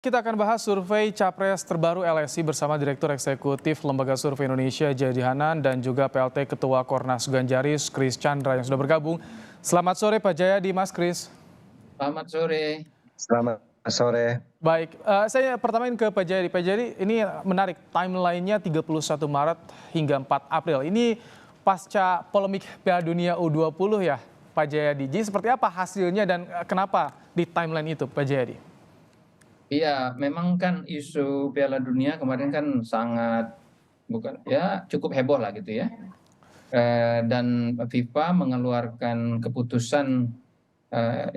Kita akan bahas survei Capres terbaru LSI bersama Direktur Eksekutif Lembaga Survei Indonesia Jayadi Hanan dan juga PLT Ketua Kornas Ganjaris Kris Chandra yang sudah bergabung. Selamat sore Pak Jayadi, Mas Kris. Selamat sore. Selamat sore. Baik, saya pertamain ke Pak Jayadi. Pak Jayadi, ini menarik, timeline-nya 31 Maret hingga 4 April. Ini pasca polemik Piala Dunia U20 ya, Pak Jayadi. Jadi seperti apa hasilnya dan kenapa di timeline itu, Pak Jayadi? Iya, memang kan isu Piala Dunia kemarin kan sangat bukan ya cukup heboh lah gitu ya. Dan FIFA mengeluarkan keputusan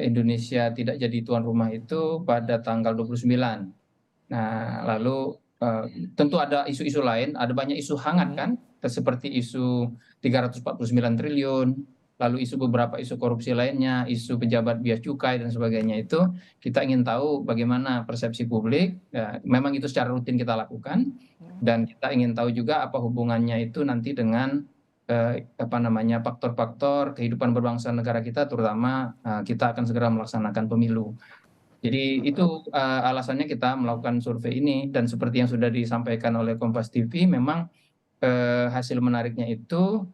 Indonesia tidak jadi tuan rumah itu pada tanggal 29. Nah, lalu tentu ada isu-isu lain, ada banyak isu hangat kan, seperti isu 349 triliun, lalu isu beberapa isu korupsi lainnya, isu pejabat biaya cukai dan sebagainya itu kita ingin tahu bagaimana persepsi publik. Ya, memang itu secara rutin kita lakukan dan kita ingin tahu juga apa hubungannya itu nanti dengan apa namanya faktor-faktor kehidupan berbangsa negara kita, terutama kita akan segera melaksanakan pemilu. Jadi itu alasannya kita melakukan survei ini dan seperti yang sudah disampaikan oleh Kompas TV, memang hasil menariknya itu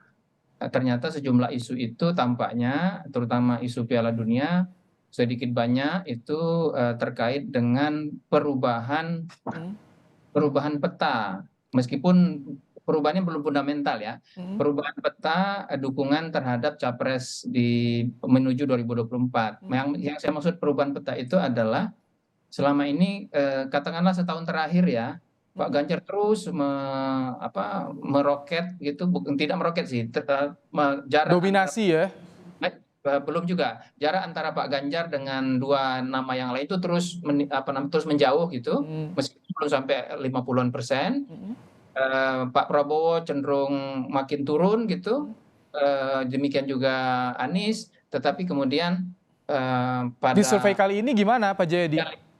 ternyata sejumlah isu itu tampaknya, terutama isu Piala Dunia, sedikit banyak itu terkait dengan perubahan perubahan peta, meskipun perubahannya belum fundamental ya. Perubahan peta dukungan terhadap capres di menuju 2024. Yang saya maksud perubahan peta itu adalah selama ini katakanlah setahun terakhir ya, Pak Ganjar terus meroket gitu, bukan tidak meroket sih, jarak antara Dominasi ya? belum juga, jarak antara Pak Ganjar dengan dua nama yang lain itu terus terus menjauh gitu, meskipun belum sampai 50-an%. Pak Prabowo cenderung makin turun gitu, demikian juga Anies, tetapi kemudian Di survei pada kali ini gimana Pak Jayadi?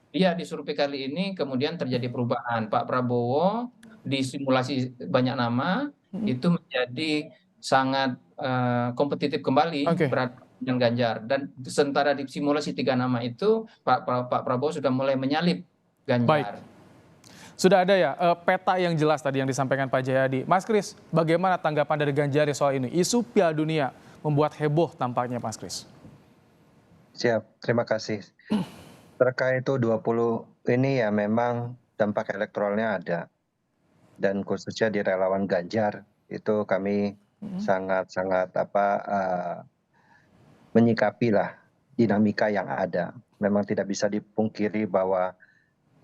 iya, di survei kali ini kemudian terjadi perubahan. Pak Prabowo di simulasi banyak nama itu menjadi sangat kompetitif kembali Oke, berhadapan dengan Ganjar, dan sementara di simulasi 3 nama itu Pak Prabowo sudah mulai menyalip baik. Ganjar. Sudah ada ya peta yang jelas tadi yang disampaikan Pak Jayadi. Mas Kris, bagaimana tanggapan dari Ganjar soal ini? Isu Piala Dunia membuat heboh tampaknya Mas Kris. Siap, terima kasih. Terkait itu 20 ini ya memang dampak elektoralnya ada. Dan khususnya di relawan Ganjar itu kami sangat-sangat menyikapi lah dinamika yang ada. Memang tidak bisa dipungkiri bahwa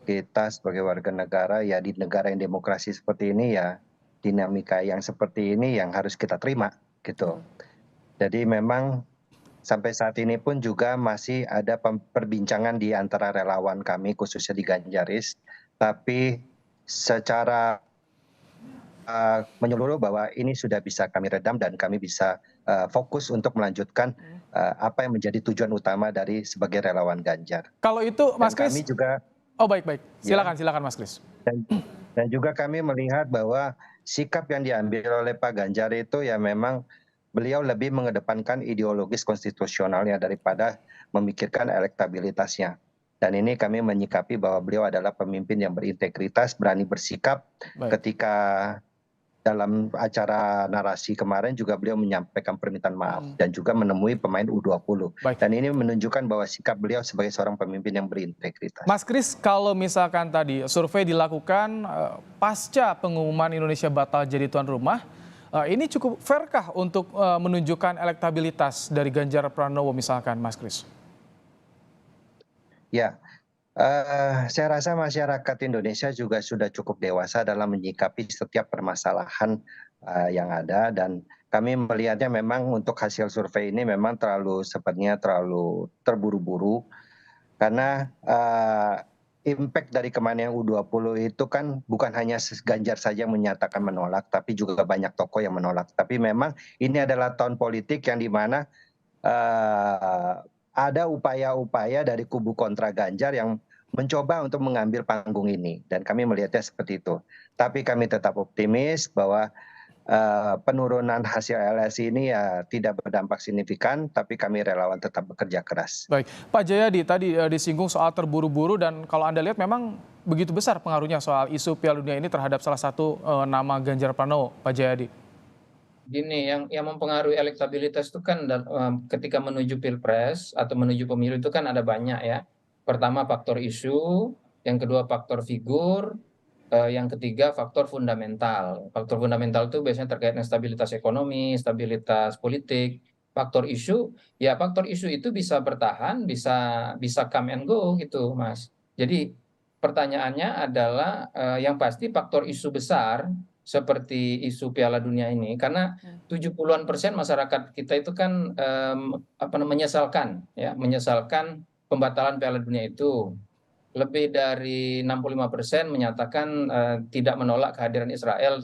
kita sebagai warga negara ya di negara yang demokrasi seperti ini ya dinamika yang seperti ini yang harus kita terima gitu. Jadi memang sampai saat ini pun juga masih ada perbincangan di antara relawan kami khususnya di Ganjaris, tapi secara menyeluruh bahwa ini sudah bisa kami redam dan kami bisa fokus untuk melanjutkan apa yang menjadi tujuan utama dari sebagai relawan Ganjar. Kalau itu Dan Mas kami Kris, juga oh baik-baik, ya silakan Mas Kris. dan, dan juga kami melihat bahwa sikap yang diambil oleh Pak Ganjar itu ya memang beliau lebih mengedepankan ideologis konstitusionalnya daripada memikirkan elektabilitasnya. Dan ini kami menyikapi bahwa beliau adalah pemimpin yang berintegritas, berani bersikap. Baik. Ketika dalam acara narasi kemarin juga beliau menyampaikan permintaan maaf dan juga menemui pemain U20. Baik. Dan ini menunjukkan bahwa sikap beliau sebagai seorang pemimpin yang berintegritas. Mas Kris, kalau misalkan tadi survei dilakukan pasca pengumuman Indonesia batal jadi tuan rumah, ini cukup fairkah untuk menunjukkan elektabilitas dari Ganjar Pranowo misalkan, Mas Kris? Ya, saya rasa masyarakat Indonesia juga sudah cukup dewasa dalam menyikapi setiap permasalahan yang ada, dan kami melihatnya memang untuk hasil survei ini memang sepertinya terlalu terburu-buru karena impact dari kemarin yang U20 itu kan bukan hanya Ganjar saja yang menyatakan menolak, tapi juga banyak tokoh yang menolak. Tapi memang ini adalah tahun politik yang dimana ada upaya-upaya dari kubu kontra Ganjar yang mencoba untuk mengambil panggung ini, dan kami melihatnya seperti itu. Tapi kami tetap optimis bahwa penurunan hasil LSI ini ya tidak berdampak signifikan, tapi kami relawan tetap bekerja keras. Baik, Pak Jayadi tadi disinggung soal terburu-buru dan kalau Anda lihat memang begitu besar pengaruhnya soal isu Piala Dunia ini terhadap salah satu nama Ganjar Pranowo, Pak Jayadi. Gini, yang mempengaruhi elektabilitas itu kan ketika menuju pilpres atau menuju pemilu itu kan ada banyak ya. Pertama faktor isu, yang kedua faktor figur, yang ketiga faktor fundamental. Faktor fundamental itu biasanya terkait dengan stabilitas ekonomi, stabilitas politik. Faktor isu, ya faktor isu itu bisa bertahan, bisa come and go gitu, Mas. Jadi pertanyaannya adalah yang pasti faktor isu besar seperti isu Piala Dunia ini, karena 70-an% masyarakat kita itu kan menyesalkan ya, menyesalkan pembatalan Piala Dunia itu. Lebih dari 65% menyatakan tidak menolak kehadiran Israel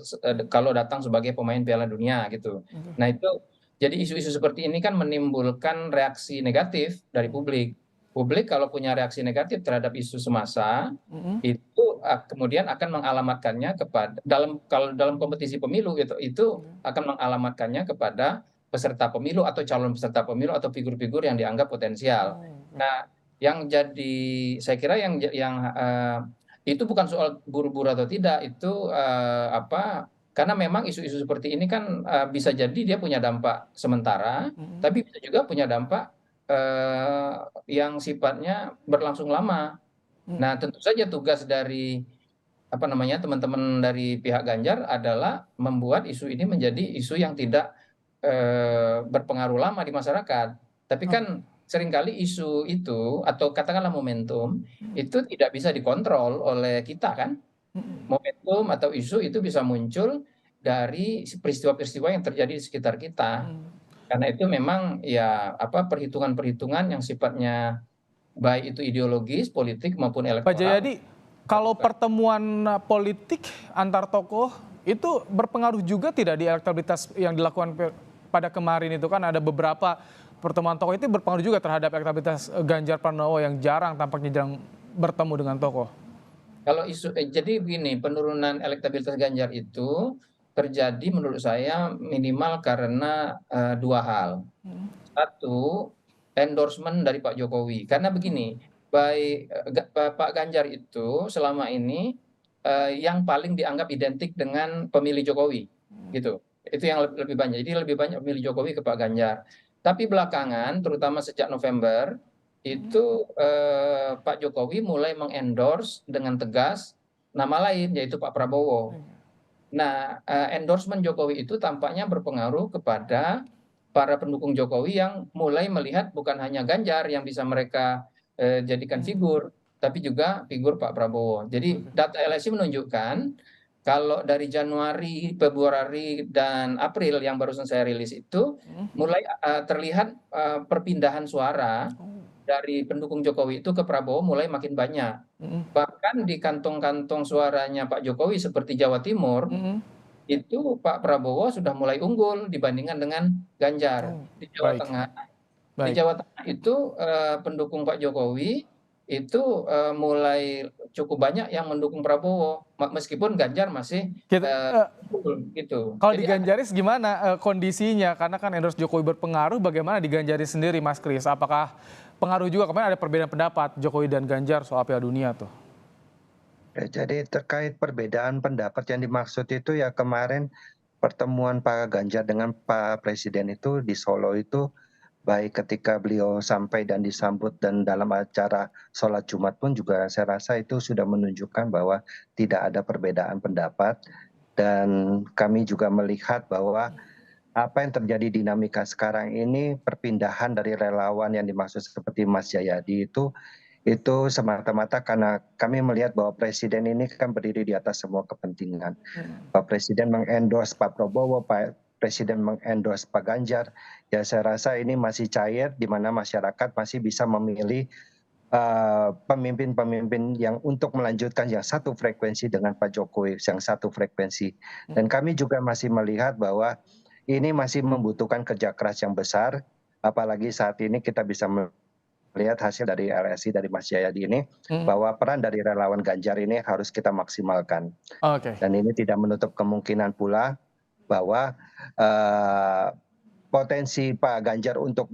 kalau datang sebagai pemain Piala Dunia gitu. Nah itu jadi isu-isu seperti ini kan menimbulkan reaksi negatif dari publik. Publik kalau punya reaksi negatif terhadap isu semasa itu kemudian akan mengalamatkannya kepada kalau dalam kompetisi pemilu itu akan mengalamatkannya kepada peserta pemilu atau calon peserta pemilu atau figur-figur yang dianggap potensial. Nah, yang jadi saya kira itu bukan soal buru-buru atau tidak, itu karena memang isu-isu seperti ini kan bisa jadi dia punya dampak sementara, tapi bisa juga punya dampak yang sifatnya berlangsung lama. Nah, tentu saja tugas dari teman-teman dari pihak Ganjar adalah membuat isu ini menjadi isu yang tidak berpengaruh lama di masyarakat. Tapi kan seringkali isu itu atau katakanlah momentum itu tidak bisa dikontrol oleh kita kan. Momentum atau isu itu bisa muncul dari peristiwa-peristiwa yang terjadi di sekitar kita. Karena itu memang ya perhitungan-perhitungan yang sifatnya baik itu ideologis, politik maupun Pak elektoral. Jayadi, kalau pertemuan politik antar tokoh itu berpengaruh juga tidak di elektabilitas yang dilakukan pada kemarin itu kan ada beberapa pertemuan tokoh itu berpengaruh juga terhadap elektabilitas Ganjar Pranowo yang jarang tampaknya jarang bertemu dengan tokoh. Kalau jadi begini, penurunan elektabilitas Ganjar itu terjadi menurut saya minimal karena dua hal. Satu, endorsement dari Pak Jokowi. Karena begini, Pak Ganjar itu selama ini yang paling dianggap identik dengan pemilih Jokowi, gitu. Itu yang lebih banyak. Jadi lebih banyak pemilih Jokowi ke Pak Ganjar. Tapi belakangan, terutama sejak November, itu Pak Jokowi mulai mengendorse dengan tegas nama lain, yaitu Pak Prabowo. Nah, endorsement Jokowi itu tampaknya berpengaruh kepada para pendukung Jokowi yang mulai melihat bukan hanya Ganjar yang bisa mereka jadikan figur, tapi juga figur Pak Prabowo. Jadi data LSI menunjukkan kalau dari Januari, Februari, dan April yang barusan saya rilis itu mulai terlihat perpindahan suara dari pendukung Jokowi itu ke Prabowo mulai makin banyak. Bahkan di kantong-kantong suaranya Pak Jokowi seperti Jawa Timur, itu Pak Prabowo sudah mulai unggul dibandingkan dengan Ganjar. Di Jawa Baik. Tengah, di Baik. Jawa Tengah itu pendukung Pak Jokowi itu mulai cukup banyak yang mendukung Prabowo, meskipun Ganjar masih unggul gitu. Kalau Jadi di Ganjaris gimana kondisinya? Karena kan endorse Jokowi berpengaruh, bagaimana di Ganjaris sendiri, Mas Kris? Apakah pengaruh juga? Kemarin ada perbedaan pendapat Jokowi dan Ganjar soal Piala Dunia tuh. Ya, jadi terkait perbedaan pendapat yang dimaksud itu ya kemarin pertemuan Pak Ganjar dengan Pak Presiden itu di Solo itu baik ketika beliau sampai dan disambut dan dalam acara sholat Jumat pun juga saya rasa itu sudah menunjukkan bahwa tidak ada perbedaan pendapat dan kami juga melihat bahwa apa yang terjadi dinamika sekarang ini perpindahan dari relawan yang dimaksud seperti Mas Jayadi itu semata-mata karena kami melihat bahwa Presiden ini kan berdiri di atas semua kepentingan. Pak Presiden mengendorse Pak Prabowo, Pak Presiden mengendorse Pak Ganjar. Ya saya rasa ini masih cair di mana masyarakat masih bisa memilih pemimpin-pemimpin yang untuk melanjutkan yang satu frekuensi dengan Pak Jokowi, yang satu frekuensi. Dan kami juga masih melihat bahwa ini masih membutuhkan kerja keras yang besar, apalagi saat ini kita bisa melihat hasil dari LSI dari Mas Jayadi ini bahwa peran dari relawan Ganjar ini harus kita maksimalkan. Oke. Dan ini tidak menutup kemungkinan pula bahwa potensi Pak Ganjar untuk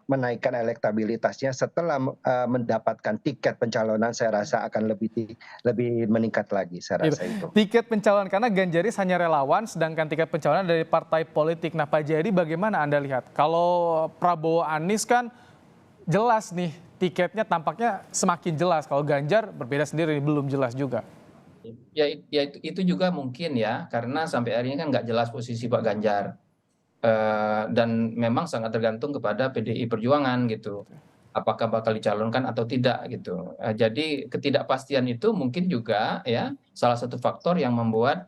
menaikkan elektabilitasnya setelah mendapatkan tiket pencalonan, saya rasa akan lebih meningkat lagi, saya rasa itu. Tiket pencalonan, karena Ganjaris hanya relawan, sedangkan tiket pencalonan dari partai politik. Nah Pak Jayadi, bagaimana Anda lihat? Kalau Prabowo Anies kan jelas nih, tiketnya tampaknya semakin jelas. Kalau Ganjar berbeda sendiri, belum jelas juga. Ya itu juga mungkin ya, karena sampai hari ini kan nggak jelas posisi Pak Ganjar. Dan memang sangat tergantung kepada PDI Perjuangan gitu, apakah bakal dicalonkan atau tidak gitu. Jadi ketidakpastian itu mungkin juga ya salah satu faktor yang membuat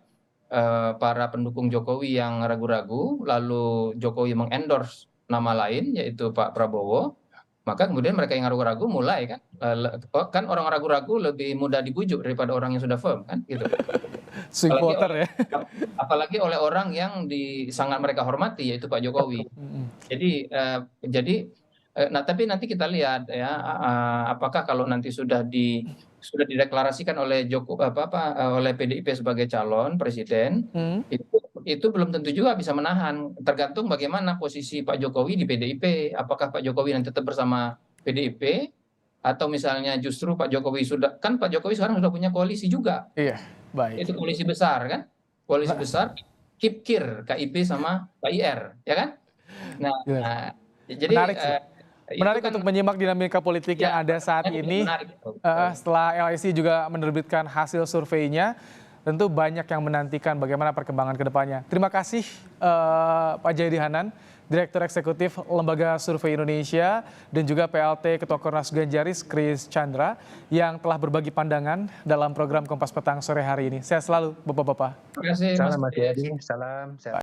para pendukung Jokowi yang ragu-ragu, lalu Jokowi mengendorse nama lain yaitu Pak Prabowo, maka kemudian mereka yang ragu-ragu mulai kan orang ragu-ragu lebih mudah dibujuk daripada orang yang sudah firm kan gitu. Swing voter ya. Apalagi oleh orang yang sangat mereka hormati yaitu Pak Jokowi. Jadi nah tapi nanti kita lihat ya apakah kalau nanti sudah dideklarasikan oleh oleh PDIP sebagai calon presiden, itu belum tentu juga bisa menahan, tergantung bagaimana posisi Pak Jokowi di PDIP. Apakah Pak Jokowi nanti tetap bersama PDIP atau misalnya justru Pak Jokowi Pak Jokowi sekarang sudah punya koalisi juga. Iya, baik. Itu koalisi besar kan? Koalisi besar KIP-KIR, KIP sama KIR, ya kan? Nah, jadi menarik untuk menyimak dinamika politik yang ada saat ini. Setelah LSI juga menerbitkan hasil surveinya, tentu banyak yang menantikan bagaimana perkembangan ke depannya. Terima kasih Pak Jayadi Hanan, Direktur Eksekutif Lembaga Survei Indonesia, dan juga PLT Ketua Kornas Ganjaris Kris Chandra yang telah berbagi pandangan dalam program Kompas Petang sore hari ini. Sehat selalu Bapak-Bapak. Terima kasih Mas. Salam Mas Jayadi, salam.